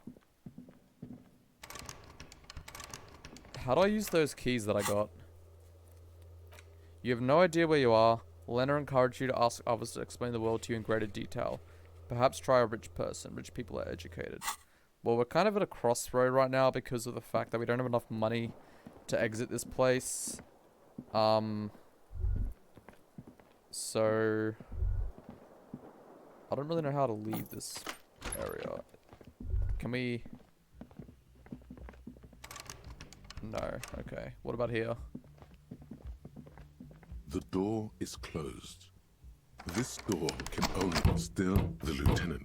How do I use those keys that I got? You have no idea where you are. Lena encouraged you to ask others to explain the world to you in greater detail. Perhaps try a rich person. Rich people are educated. Well, we're kind of at a crossroad right now because of the fact that we don't have enough money to exit this place. So... I don't really know how to leave this area. Can we... No. Okay. What about here? The door is closed. This door can only... Still, the lieutenant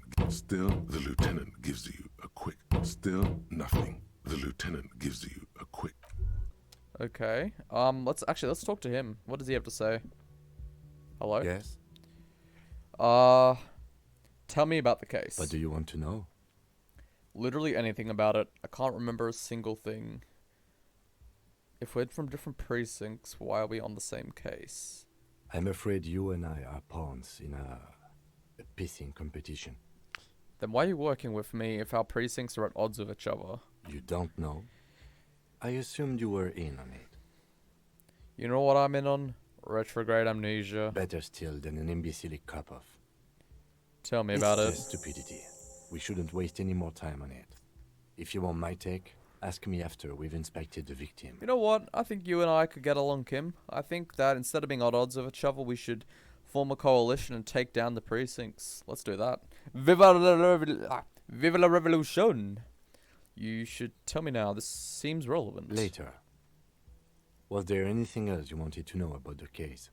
gives you a quick... Still, nothing. The lieutenant gives you a quick... Okay. Let's talk to him. What does he have to say? Hello? Yes? Tell me about the case. What do you want to know? Literally anything about it. I can't remember a single thing. If we're from different precincts, why are we on the same case? I'm afraid you and I are pawns in a pissing competition. Then why are you working with me if our precincts are at odds with each other? You don't know? I assumed you were in on it. You know what I'm in on? Retrograde amnesia. Better still than an imbecilic cop-off. Tell me about it. It's stupidity. We shouldn't waste any more time on it. If you want my take, ask me after we've inspected the victim. You know what? I think you and I could get along, Kim. I think that instead of being at odds with each other, we should form a coalition and take down the precincts. Let's do that. Viva la revolution! You should tell me now. This seems relevant. Later. Was there anything else you wanted to know about the case?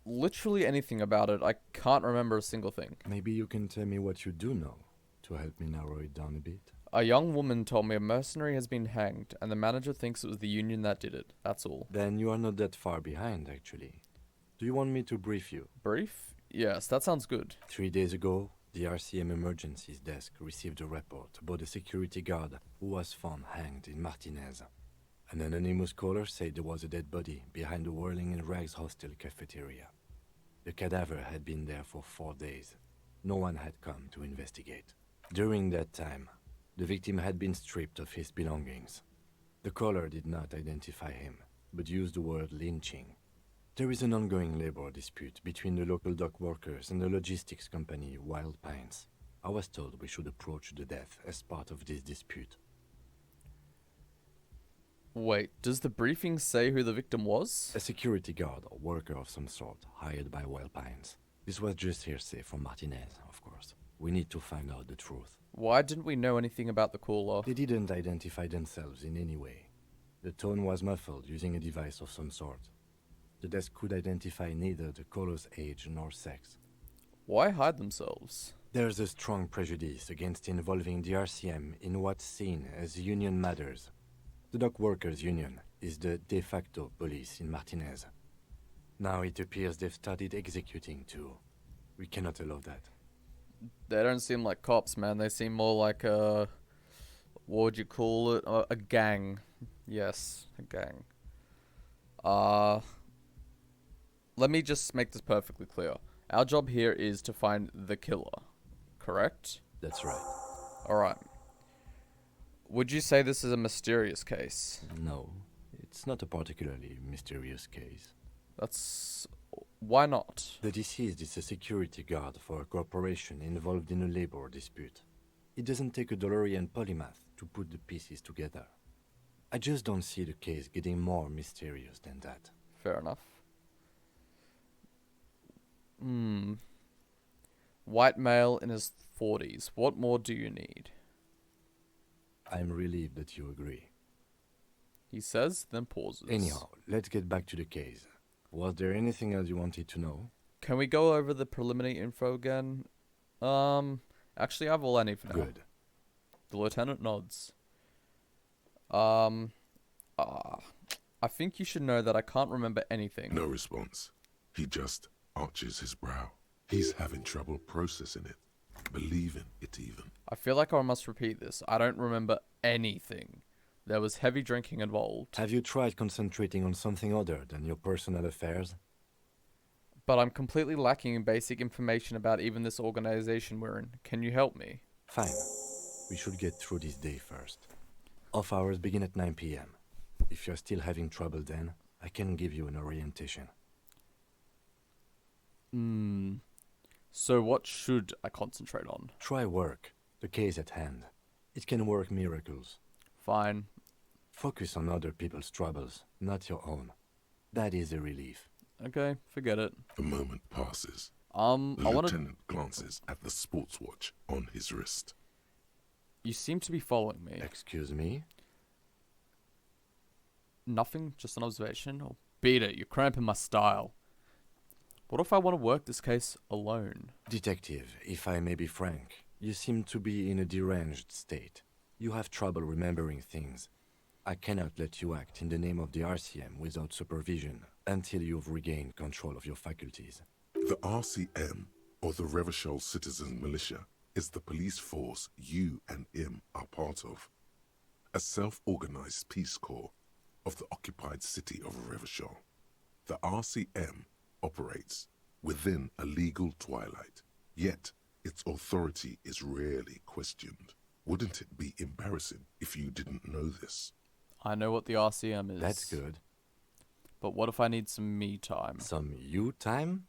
Literally anything about it. I can't remember a single thing. Maybe you can tell me what you do know to help me narrow it down a bit. A young woman told me a mercenary has been hanged, and the manager thinks it was the Union that did it. That's all. Then you are not that far behind, actually. Do you want me to brief you? Brief? Yes, that sounds good. 3 days ago, the RCM Emergencies Desk received a report about a security guard who was found hanged in Martinez. An anonymous caller said there was a dead body behind the Whirling in Rags hostel cafeteria. The cadaver had been there for 4 days. No one had come to investigate. During that time, the victim had been stripped of his belongings. The caller did not identify him, but used the word lynching. There is an ongoing labor dispute between the local dock workers and the logistics company Wild Pines. I was told we should approach the death as part of this dispute. Wait, does the briefing say who the victim was? A security guard or worker of some sort, hired by Wild Pines. This was just hearsay from Martinez, of course. We need to find out the truth. Why didn't we know anything about the caller? They didn't identify themselves in any way. The tone was muffled using a device of some sort. The desk could identify neither the caller's age nor sex. Why hide themselves? There's a strong prejudice against involving the RCM in what's seen as union matters. The dock workers' union is the de facto police in Martinez. Now it appears they've started executing too. We cannot allow that. They don't seem like cops, man. They seem more like a... What would you call it? A gang. Yes, a gang. Let me just make this perfectly clear. Our job here is to find the killer. Correct? That's right. Alright. Would you say this is a mysterious case? No, it's not a particularly mysterious case. That's... Why not? The deceased is a security guard for a corporation involved in a labor dispute. It doesn't take a DeLorean polymath to put the pieces together. I just don't see the case getting more mysterious than that. Fair enough. White male in his 40s. What more do you need? I'm relieved that you agree. He says, then pauses. Anyhow, let's get back to the case. Was there anything else you wanted to know? Can we go over the preliminary info again? Actually, I have all I need for now. Good. The lieutenant nods. I think you should know that I can't remember anything. No response. He just arches his brow. He's having trouble processing it, believing it even. I feel like I must repeat this. I don't remember anything. There was heavy drinking involved. Have you tried concentrating on something other than your personal affairs? But I'm completely lacking in basic information about even this organization we're in. Can you help me? Fine. We should get through this day first. Off hours begin at 9 p.m. If you're still having trouble then, I can give you an orientation. So what should I concentrate on? Try work, the case at hand. It can work miracles. Fine. Focus on other people's troubles, not your own. That is a relief. Okay, forget it. A moment passes. The The lieutenant glances at the sports watch on his wrist. You seem to be following me. Excuse me? Nothing, just an observation. Oh, beat it, you're cramping my style. What if I want to work this case alone? Detective, if I may be frank, you seem to be in a deranged state. You have trouble remembering things. I cannot let you act in the name of the RCM without supervision until you've regained control of your faculties. The RCM, or the Revachol Citizen Militia, is the police force you and him are part of. A self-organized peace corps of the occupied city of Revachol. The RCM operates within a legal twilight, yet its authority is rarely questioned. Wouldn't it be embarrassing if you didn't know this? I know what the RCM is. That's good. But what if I need some me time? Some you time?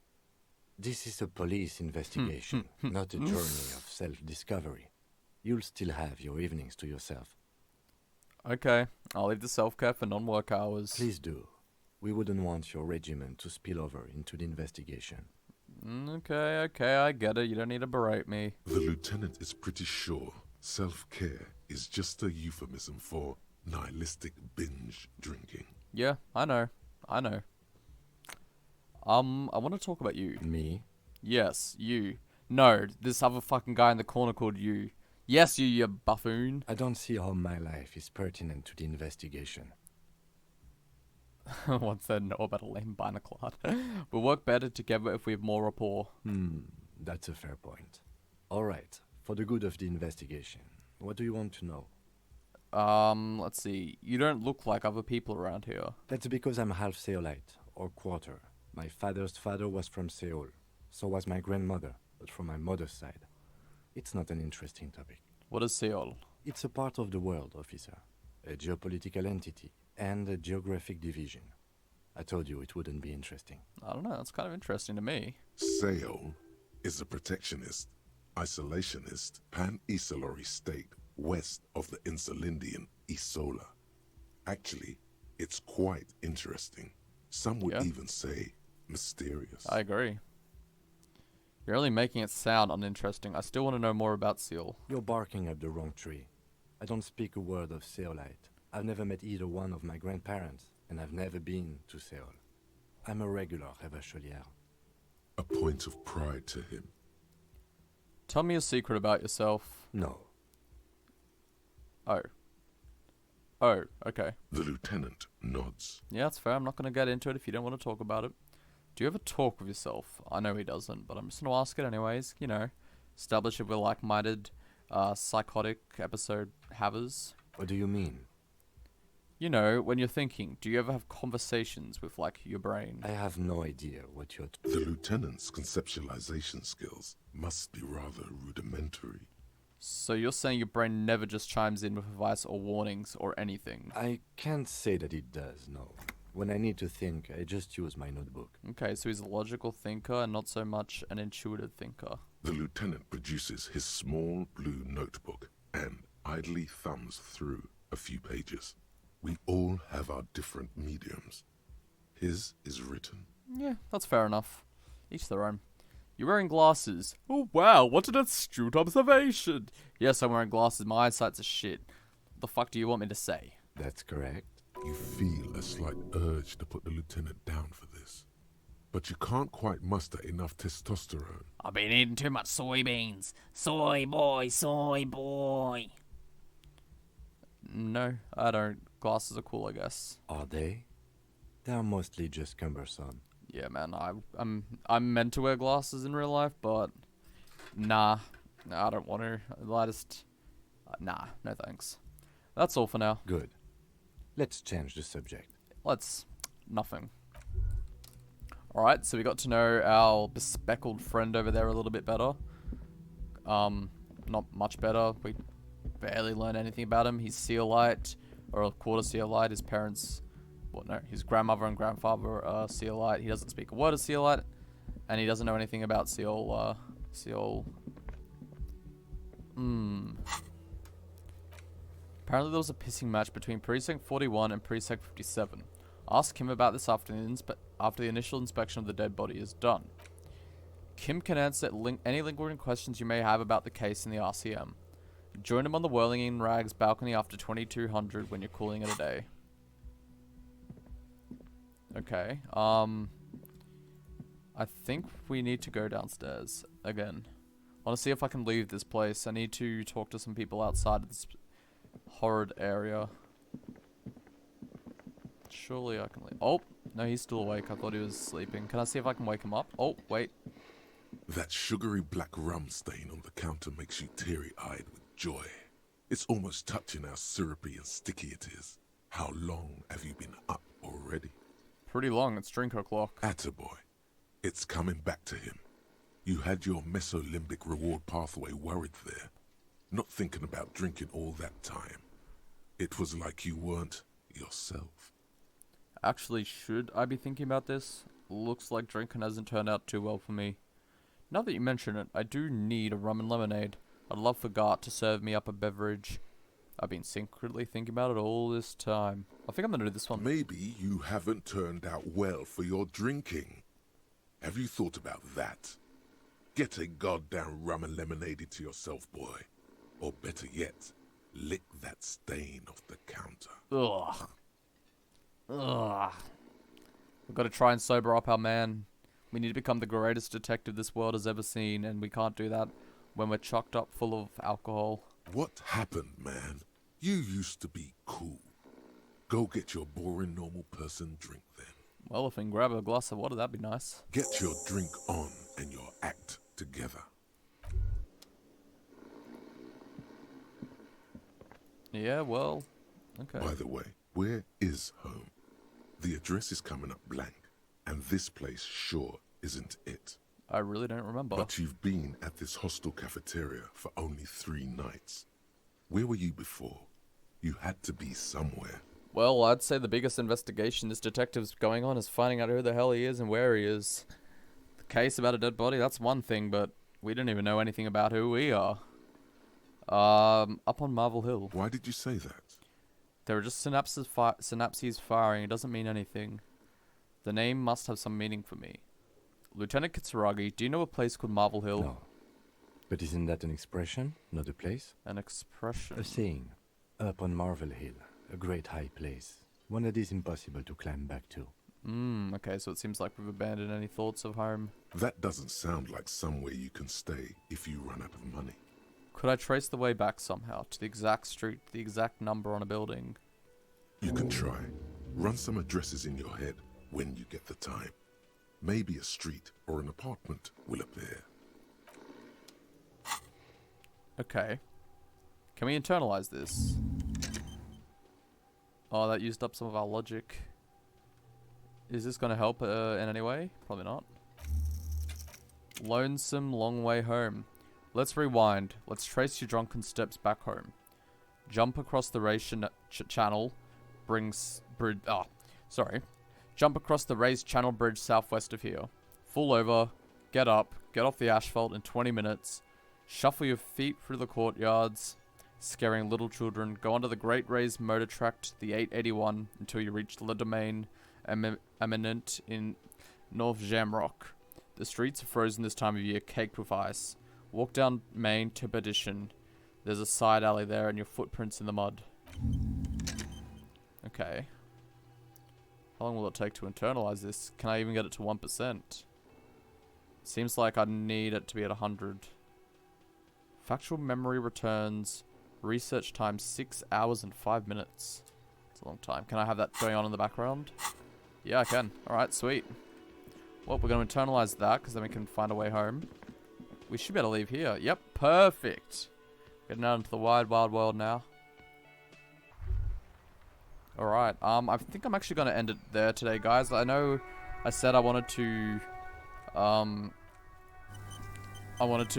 This is a police investigation, not a journey of self-discovery. You'll still have your evenings to yourself. Okay, I'll leave the self-care for non-work hours. Please do. We wouldn't want your regiment to spill over into the investigation. Okay, I get it. You don't need to berate me. The lieutenant is pretty sure self-care is just a euphemism for nihilistic binge drinking. Yeah, I know. I want to talk about you. Me? Yes, you. No, this other fucking guy in the corner called you. Yes, you buffoon. I don't see how my life is pertinent to the investigation. What's there know about a lame binaclad? We'll work better together if we have more rapport. That's a fair point. Alright, for the good of the investigation, what do you want to know? Let's see. You don't look like other people around here. That's because I'm half Seolite, or quarter. My father's father was from Seoul. So was my grandmother, but from my mother's side. It's not an interesting topic. What is Seoul? It's a part of the world, officer. A geopolitical entity, and a geographic division. I told you it wouldn't be interesting. I don't know, that's kind of interesting to me. Seoul is a protectionist, isolationist, pan-Isolary state west of the Insulindian Isola. Actually, it's quite interesting. Some would Yeah. even say mysterious. I agree. You're only making it sound uninteresting. I still want to know more about Seoul. You're barking up the wrong tree. I don't speak a word of Seolite. I've never met either one of my grandparents, and I've never been to Seoul. I'm a regular Revacholière. A point of pride to him. Tell me a secret about yourself. No. Oh, okay. The lieutenant nods. Yeah, that's fair. I'm not going to get into it if you don't want to talk about it. Do you ever talk with yourself? I know he doesn't, but I'm just going to ask it anyways. You know, establish if we're like-minded, psychotic episode havers. What do you mean? You know, when you're thinking, do you ever have conversations with, like, your brain? I have no idea what you're... The lieutenant's conceptualization skills must be rather rudimentary. So you're saying your brain never just chimes in with advice or warnings or anything? I can't say that it does, no. When I need to think, I just use my notebook. Okay, so he's a logical thinker and not so much an intuitive thinker. The lieutenant produces his small blue notebook and idly thumbs through a few pages. We all have our different mediums. His is written. Yeah, that's fair enough. Each their own. You're wearing glasses. Oh wow, what an astute observation. Yes, I'm wearing glasses. My eyesight's a shit. What the fuck do you want me to say? That's correct. You feel a slight urge to put the lieutenant down for this. But you can't quite muster enough testosterone. I've been eating too much soybeans. Soy boy, soy boy. No, I don't. Glasses are cool, I guess. Are they? They are mostly just cumbersome. Yeah, man, I'm meant to wear glasses in real life, but nah, I don't want to. I just nah, no thanks. That's all for now. Good. Let's change the subject. Nothing. Alright, so we got to know our bespeckled friend over there a little bit better. Not much better. We barely learned anything about him. He's Seolite, or a quarter Seolite. His parents, his grandmother and grandfather are Seolite. He doesn't speak a word of Seolite, and he doesn't know anything about Seoul. Apparently there was a pissing match between Precinct 41 and Precinct 57. Ask him about this after the initial inspection of the dead body is done. Kim can answer any lingering questions you may have about the case in the RCM. Join him on the Whirling in Rags balcony after 2200 when you're calling it a day. Okay, I think we need to go downstairs again. I want to see if I can leave this place. I need to talk to some people outside of this horrid area. Surely I can leave. Oh, no, he's still awake. I thought he was sleeping. Can I see if I can wake him up? Oh, wait. That sugary black rum stain on the counter makes you teary-eyed with joy. It's almost touching how syrupy and sticky it is. How long have you been up already? Pretty long. It's drink o'clock. Attaboy. It's coming back to him. You had your mesolimbic reward pathway worried there, not thinking about drinking all that time. It was like you weren't yourself. Actually, should I be thinking about this? Looks like drinking hasn't turned out too well for me. Now that you mention it, I do need a rum and lemonade. I'd love for Gart to serve me up a beverage. I've been secretly thinking about it all this time. I think I'm gonna do this one. Maybe you haven't turned out well for your drinking. Have you thought about that? Get a goddamn rum and lemonade to yourself, boy. Or better yet, lick that stain off the counter. Ugh. Ugh. We've got to try and sober up our man. We need to become the greatest detective this world has ever seen, and we can't do that when we're chocked up full of alcohol. What happened, man? You used to be cool. Go get your boring normal person drink then. Well, if we can grab a glass of water, that'd be nice. Get your drink on and your act together. Yeah, well, okay. By the way, where is home? The address is coming up blank, and this place sure isn't it. I really don't remember. But you've been at this hostel cafeteria for only 3 nights. Where were you before? You had to be somewhere. Well, I'd say the biggest investigation this detective's going on is finding out who the hell he is and where he is. The case about a dead body, that's one thing, but we don't even know anything about who we are. Up on Marvel Hill. Why did you say that? There are just synapses firing. It doesn't mean anything. The name must have some meaning for me. Lieutenant Kitsuragi, do you know a place called Marvel Hill? No. But isn't that an expression, not a place? An expression. A saying. Up on Marvel Hill, a great high place. One that is impossible to climb back to. Okay, so it seems like we've abandoned any thoughts of home. That doesn't sound like somewhere you can stay if you run out of money. Could I trace the way back somehow to the exact street, the exact number on a building? You can try. Run some addresses in your head when you get the time. Maybe a street or an apartment will appear. Okay. Can we internalize this? Oh, that used up some of our logic. Is this going to help in any way? Probably not. Lonesome long way home. Let's rewind. Let's trace your drunken steps back home. Jump across the raised channel. Jump across the raised channel bridge southwest of here. Fall over. Get up. Get off the asphalt in 20 minutes. Shuffle your feet through the courtyards, scaring little children. Go onto the Great Raised Motor Tract, the 881, until you reach Le Domaine Eminent in North Jamrock. The streets are frozen this time of year, caked with ice. Walk down Main to Perdition. There's a side alley there and your footprints in the mud. Okay. How long will it take to internalize this? Can I even get it to 1%? Seems like I need it to be at 100. Factual memory returns. Research time 6 hours and 5 minutes. It's a long time. Can I have that going on in the background? Yeah, I can. Alright, sweet. Well, we're going to internalize that because then we can find a way home. We should be able to leave here. Yep, perfect. Getting out into the wide, wild world now. Alright, I think I'm actually going to end it there today, guys. I know I said I wanted to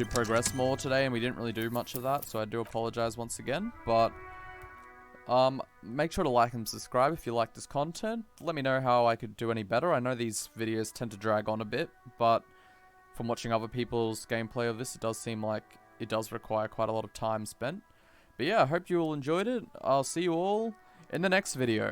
progress more today, and we didn't really do much of that, so I do apologize once again. But make sure to like and subscribe if you like this content. Let me know how I could do any better. I know these videos tend to drag on a bit, but from watching other people's gameplay of this, it does seem like it does require quite a lot of time spent. But yeah, I hope you all enjoyed it. I'll see you all in the next video.